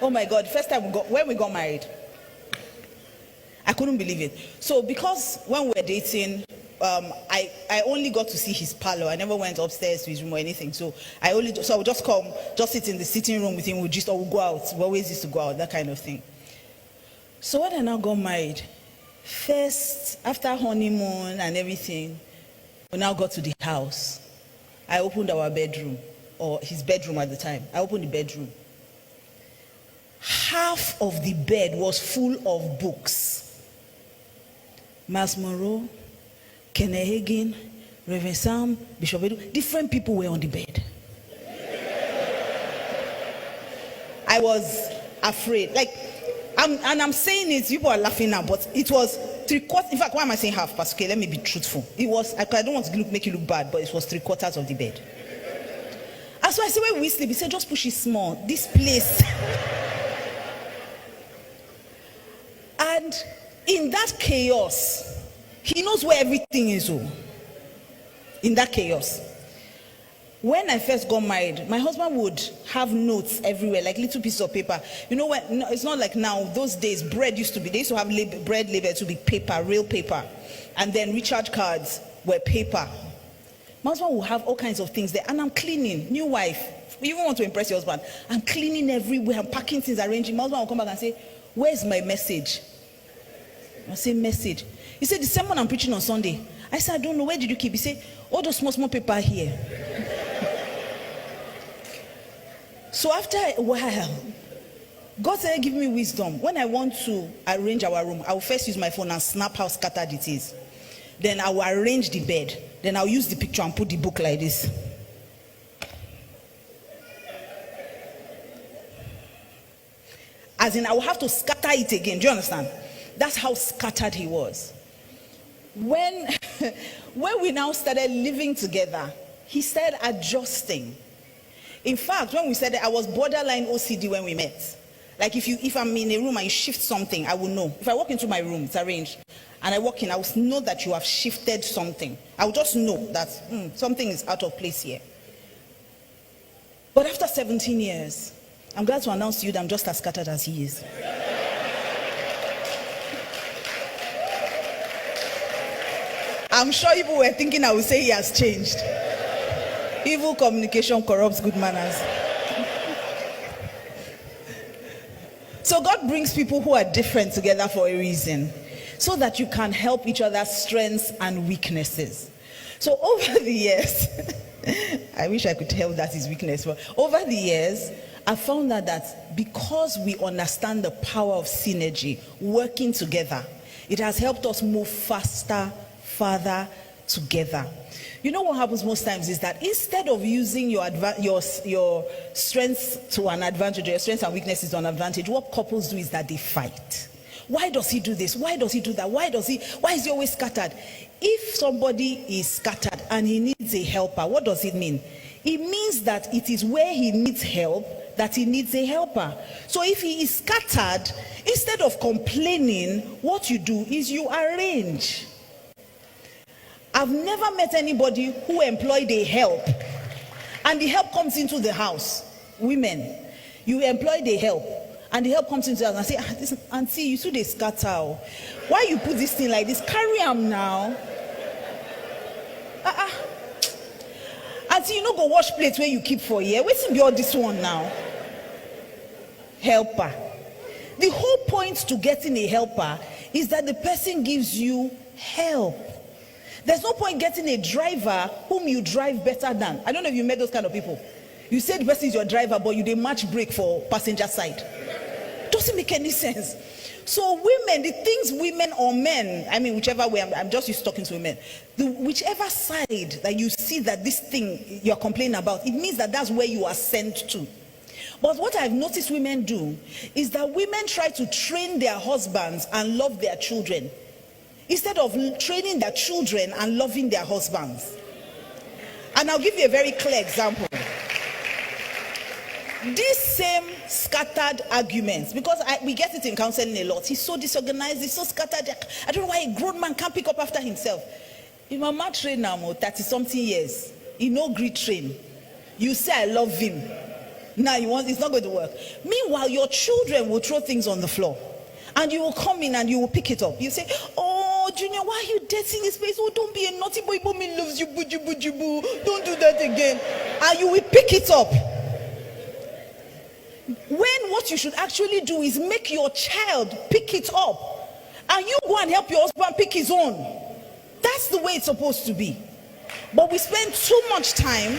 Oh my God, first time when we got married, I couldn't believe it. So because when we were dating, I only got to see his parlor. I never went upstairs to his room or anything. So I would just come, just sit in the sitting room with him. We'll go out. We always used to go out, that kind of thing. So when I now got married, first, after honeymoon and everything, we now got to the house. I opened our bedroom, or his bedroom at the time. I opened the bedroom. Half of the bed was full of books. Miles Monroe, Kenneth Hagin, Reverend Sam, Bishop Edu, different people were on the bed. I was afraid. I'm saying it, people are laughing now, but it was 3/4. In fact, why am I saying half? Pastor, okay, let me be truthful. It was, I don't want to make you look bad, but it was 3/4 of the bed. And so I said, when we sleep, he said, just push it small. This place. And in that chaos, he knows where everything is. In that chaos. When I first got married, my husband would have notes everywhere, like little pieces of paper. You know what? No, it's not like now. Those days, bread used to be. They used to have bread label to be paper, real paper, and then recharge cards were paper. My husband will have all kinds of things there, and I'm cleaning. New wife, you even want to impress your husband. I'm cleaning everywhere. I'm packing things, arranging. My husband will come back and say, "Where's my message?" I say, "Message." He said, "The sermon I'm preaching on Sunday." I said, "I don't know. Where did you keep?" He said, "All those small paper here." So after a while, God said, "Give me wisdom. When I want to arrange our room, I will first use my phone and snap how scattered it is. Then I will arrange the bed. Then I'll use the picture and put the book like this. As in, I will have to scatter it again. Do you understand? That's how scattered he was. When we now started living together, he started adjusting. In fact, when we said that, I was borderline OCD when we met. Like if I'm in a room and you shift something, I will know. If I walk into my room, it's arranged, and I walk in, I will know that you have shifted something. I will just know that something is out of place here. But after 17 years, I'm glad to announce to you that I'm just as scattered as he is. I'm sure people were thinking I would say he has changed. Evil communication corrupts good manners. So God brings people who are different together for a reason, so that you can help each other's strengths and weaknesses. So over the years, I wish I could tell that his weakness, but over the years, I found that because we understand the power of synergy, working together, it has helped us move faster, farther together. You know what happens most times is that instead of using your strengths to an advantage, or your strengths and weaknesses to an advantage, what couples do is that they fight. Why does he do this? Why does he do that? Why is he always scattered? If somebody is scattered and he needs a helper, what does it mean? It means that it is where he needs help that he needs a helper. So if he is scattered, instead of complaining, what you do is you arrange. I've never met anybody who employed a help and the help comes into the house. Women, you employed a help and the help comes into the house and say, listen, auntie, you see they scatter. Why you put this thing like this? Carry them now. Auntie, you no go wash plates where you keep for a year. What's be all this one now? Helper. The whole point to getting a helper is that the person gives you help. There's no point getting a driver whom you drive better than. I don't know if you met those kind of people. You say the person is your driver, but you did match brake for passenger side. Doesn't make any sense. So women, the things women or men, I mean whichever way, I'm just used to talking to women. Whichever side that you see that this thing you're complaining about, it means that that's where you are sent to. But what I've noticed women do is that women try to train their husbands and love their children, instead of training their children and loving their husbands. And I'll give you a very clear example. These same scattered arguments, because we get it in counseling a lot. He's so disorganized, he's so scattered. I don't know why a grown man can't pick up after himself. If my man train now 30 something years, he no great train. You say I love him. Now it's not going to work. Meanwhile, your children will throw things on the floor. And you will come in and you will pick it up. You say, oh, Junior, why are you dirtying this place? Oh, don't be a naughty boy. Mommy loves you. Buju, buju, boo. Don't do that again. And you will pick it up. When what you should actually do is make your child pick it up. And you go and help your husband pick his own. That's the way it's supposed to be. But we spend too much time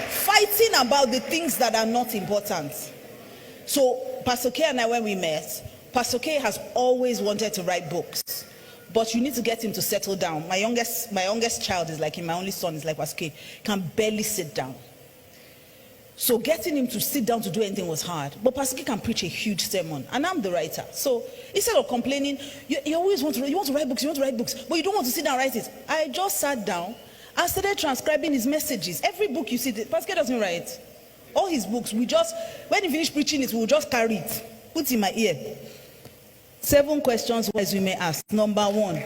fighting about the things that are not important. So Pastor K and I, when we met, Pastor K has always wanted to write books, but you need to get him to settle down. My youngest child is like him. My only son is like Pastor K, can barely sit down. So getting him to sit down to do anything was hard. But Pastor K can preach a huge sermon, and I'm the writer. So instead of complaining, you always want to write books, but you don't want to sit down and write it. I just sat down and started transcribing his messages. Every book you see, Pastor K doesn't write. All his books, when he finish preaching it, we'll just carry it, put it in my ear. 7 questions as we may ask. Number 1,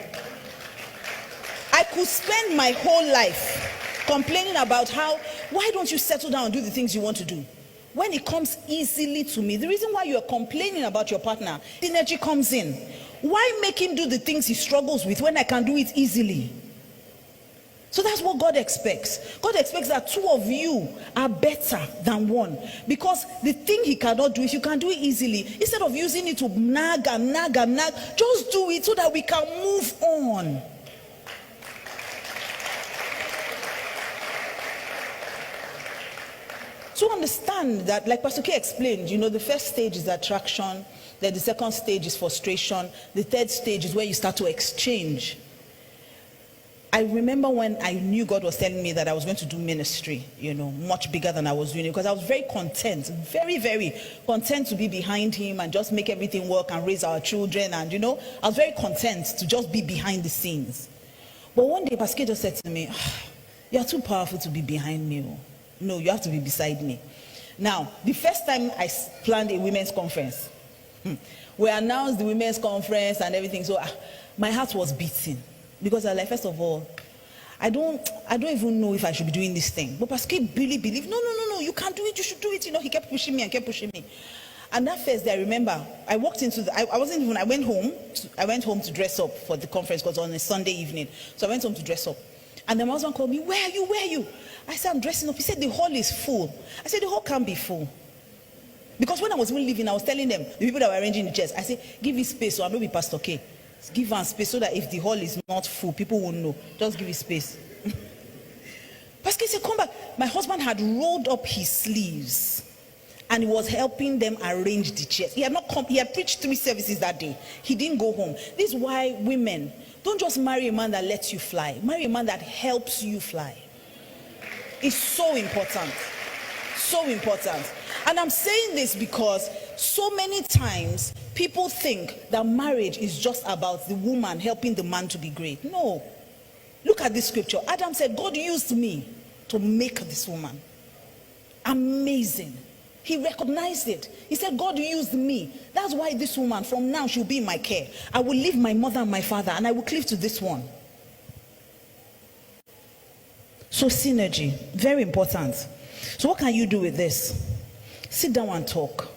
I could spend my whole life complaining about why don't you settle down and do the things you want to do? When it comes easily to me, the reason why you are complaining about your partner, the energy comes in. Why make him do the things he struggles with when I can do it easily? So that's what God expects. God expects that 2 of you are better than 1. Because the thing he cannot do, if you can do it easily, instead of using it to nag, just do it so that we can move on. So understand that, like Pastor K explained, the first stage is attraction, then the second stage is frustration, the third stage is where you start to exchange. I remember when I knew God was telling me that I was going to do ministry, much bigger than I was doing it, because I was very content, very, very content to be behind him and just make everything work and raise our children. And, I was very content to just be behind the scenes. But one day, Pastor K just said to me, you're too powerful to be behind me. No, you have to be beside me. Now, the first time I planned a women's conference, we announced the women's conference and everything. So my heart was beating. Because I was like, first of all, I don't even know if I should be doing this thing. But Pastor K really believed, no, you can't do it, you should do it. He kept pushing me. And that first day, I remember, I walked into I went home to dress up for the conference because it was on a Sunday evening. So I went home to dress up. And then my husband called me, where are you? I said, I'm dressing up. He said, the hall is full. I said, the hall can't be full. Because when I was even leaving, I was telling them, the people that were arranging the chairs, I said, give me space so I'm not with Pastor K. Give her space so that if the hall is not full, people won't know. Just give it space. Pastor K said, come back. My husband had rolled up his sleeves and he was helping them arrange the chairs. He had preached 3 services that day. He didn't go home. This is why women, don't just marry a man that lets you fly. Marry a man that helps you fly. It's so important. So important. And I'm saying this because so many times people think that marriage is just about the woman helping the man to be great. No. Look at this scripture. Adam said, God used me to make this woman. Amazing. He recognized it. He said, God used me. That's why this woman, from now, she'll be in my care. I will leave my mother and my father and I will cleave to this one. So synergy, very important. So what can you do with this? Sit down and talk.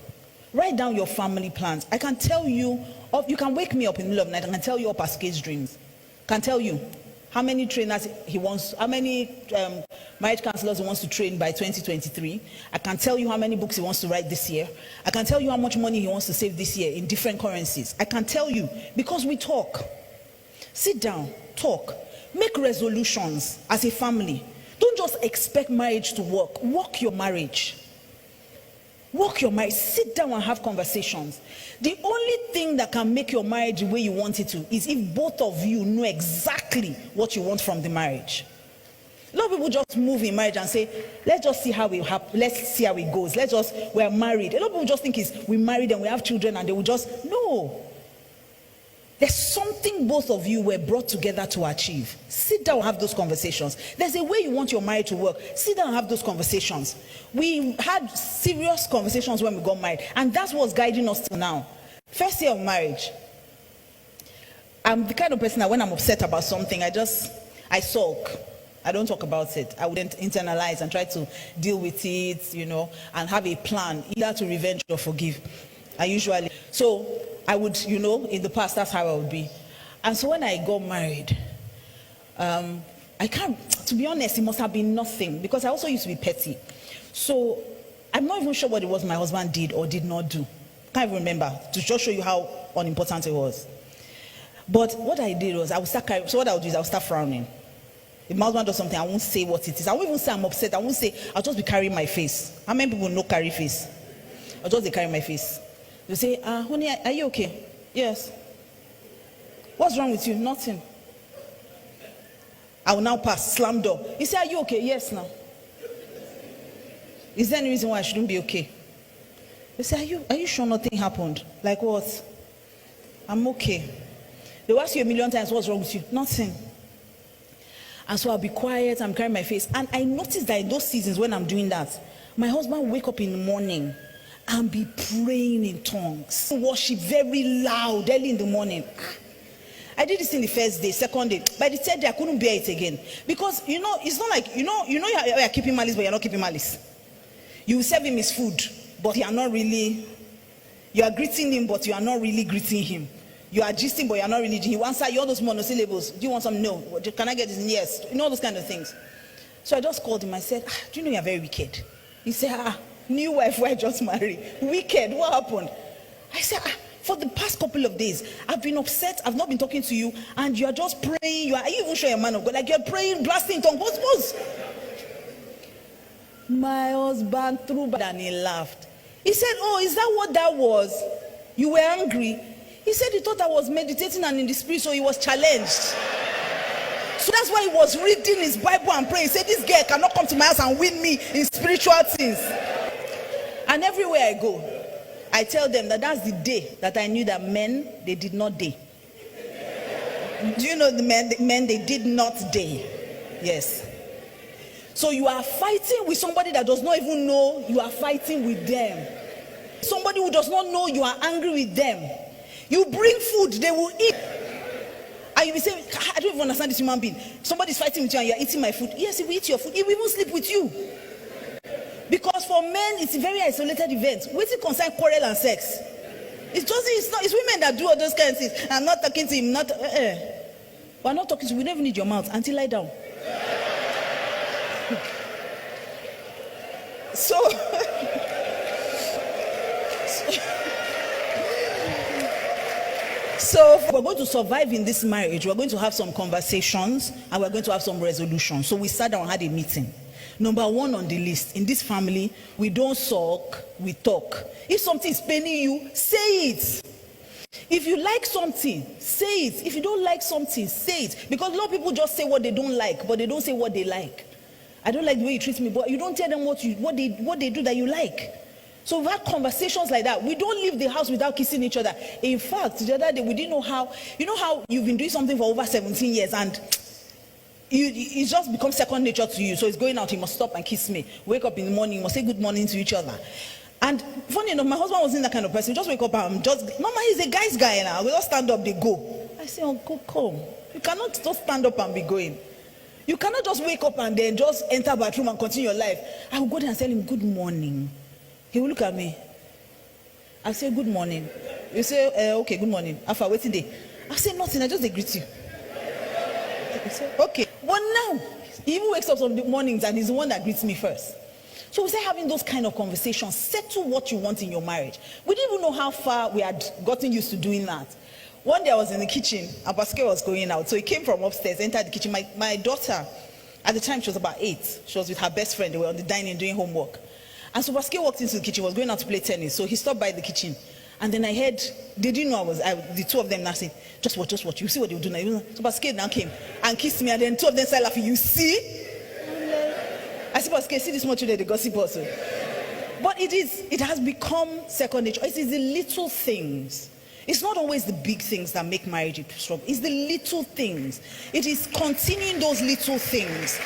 Write down your family plans. I can tell you, you can wake me up in the middle of the night and I can tell you all Pastor K's dreams. I can tell you how many trainers he wants, how many marriage counselors he wants to train by 2023. I can tell you how many books he wants to write this year. I can tell you how much money he wants to save this year in different currencies. I can tell you because we talk. Sit down, talk. Make resolutions as a family. Don't just expect marriage to work. Work your marriage. Work your marriage. Sit down and have conversations. The only thing that can make your marriage the way you want it to is if both of you know exactly what you want from the marriage. A lot of people just move in marriage and say, let's just see how let's see how it goes. We're married. A lot of people just think we married and we have children and they will just, no. There's something both of you were brought together to achieve. Sit down and have those conversations. There's a way you want your marriage to work. Sit down and have those conversations. We had serious conversations when we got married, and that's what's guiding us till now. First year of marriage. I'm the kind of person that when I'm upset about something, I sulk. I don't talk about it. I wouldn't internalize and try to deal with it, and have a plan, either to revenge or forgive. So I would, in the past, that's how I would be. And so when I got married, I can't, to be honest, it must have been nothing, because I also used to be petty. So I'm not even sure what it was my husband did or did not do. Can't even remember, to just show you how unimportant it was. But what I did was, I would start carrying, so what I would do is I would start frowning. If my husband does something, I won't say what it is. I won't even say I'm upset. I won't say, I'll just be carrying my face. How many people know carry face? I'll just be carrying my face. You say, honey, are you okay? Yes. What's wrong with you? Nothing. I will now pass, slam door. You say, are you okay? Yes, now. Is there any reason why I shouldn't be okay? You say, are you sure nothing happened? Like what? I'm okay. They will ask you a million times, what's wrong with you? Nothing. And so I'll be quiet, I'm carrying my face. And I noticed that in those seasons when I'm doing that, my husband will wake up in the morning and be praying in tongues. Worship very loud early in the morning. I did this in the first day, second day. By the third day, I couldn't bear it again. Because, it's not like, you're keeping malice, but you're not keeping malice. You will serve him his food, but you are not really, you are greeting him, but you are not really greeting him. You are gisting, but you are not really. You answer all those monosyllables. Do you want some? No. Can I get this? Yes. All those kind of things. So I just called him. I said, do you know you are very wicked? He said, new wife who I just married. Wicked. What happened? I said, for the past couple of days, I've been upset. I've not been talking to you, and you are just praying. Are you even sure you're a man of God? Like you're praying, blasting tongue. What's? My husband threw back and he laughed. He said, oh, is that what that was? You were angry? He said he thought I was meditating and in the spirit, so he was challenged. So that's why he was reading his Bible and praying. He said, this girl cannot come to my house and win me in spiritual things. And everywhere I go, I tell them that that's the day that I knew that men, they did not day. Do you know the men, they did not day? Yes. So you are fighting with somebody that does not even know you are fighting with them. Somebody who does not know you are angry with them. You bring food, they will eat. And you will say, I don't even understand this human being. Somebody's fighting with you and you're eating my food. Yes, he will eat your food. He will even sleep with you. Because for men, it's a very isolated event. What's it concern quarrel and sex? It's women that do all those kinds of things. I'm not talking to him, We're not talking to you. We don't even need your mouth until lie down. So we're going to survive in this marriage. We're going to have some conversations and we're going to have some resolutions. So we sat down and had a meeting. Number one on the list, in this family, we don't sulk, we talk. If something is paining you, say it. If you like something, say it. If you don't like something, say it. Because a lot of people just say what they don't like, but they don't say what they like. I don't like the way you treat me, but you don't tell them what they do that you like. So we've had conversations like that. We don't leave the house without kissing each other. In fact, the other day we didn't know how, how you've been doing something for over 17 years and it just becomes second nature to you. So it's going out, you must stop and kiss me. Wake up in the morning, you must say good morning to each other. And funny enough, my husband wasn't that kind of person. We just wake up and Mama, he's a guy's guy now. We just stand up, they go. I say, Uncle, come. You cannot just stand up and be going. You cannot just wake up and then just enter bathroom and continue your life. I will go there and tell him good morning. He will look at me. I say, good morning. You say, okay, good morning. After waiting day. I say, nothing, I just greet you. He say, okay. But now, he even wakes up some mornings and he's the one that greets me first. So we say having those kind of conversations, settle what you want in your marriage. We didn't even know how far we had gotten used to doing that. One day I was in the kitchen, and Pascal was going out. So he came from upstairs, entered the kitchen. My daughter, at the time she was about 8. She was with her best friend. They were on the dining doing homework. And so Pascal walked into the kitchen, was going out to play tennis. So he stopped by the kitchen. And then I heard, they didn't know the two of them now saying, just watch. You see what they'll do now. So Pascal now came and kissed me. And then two of them started laughing. You see? I said, Pascal, see this much today, the gossip also. But it has become second nature. It is the little things. It's not always the big things that make marriage a struggle. It's the little things. It is continuing those little things.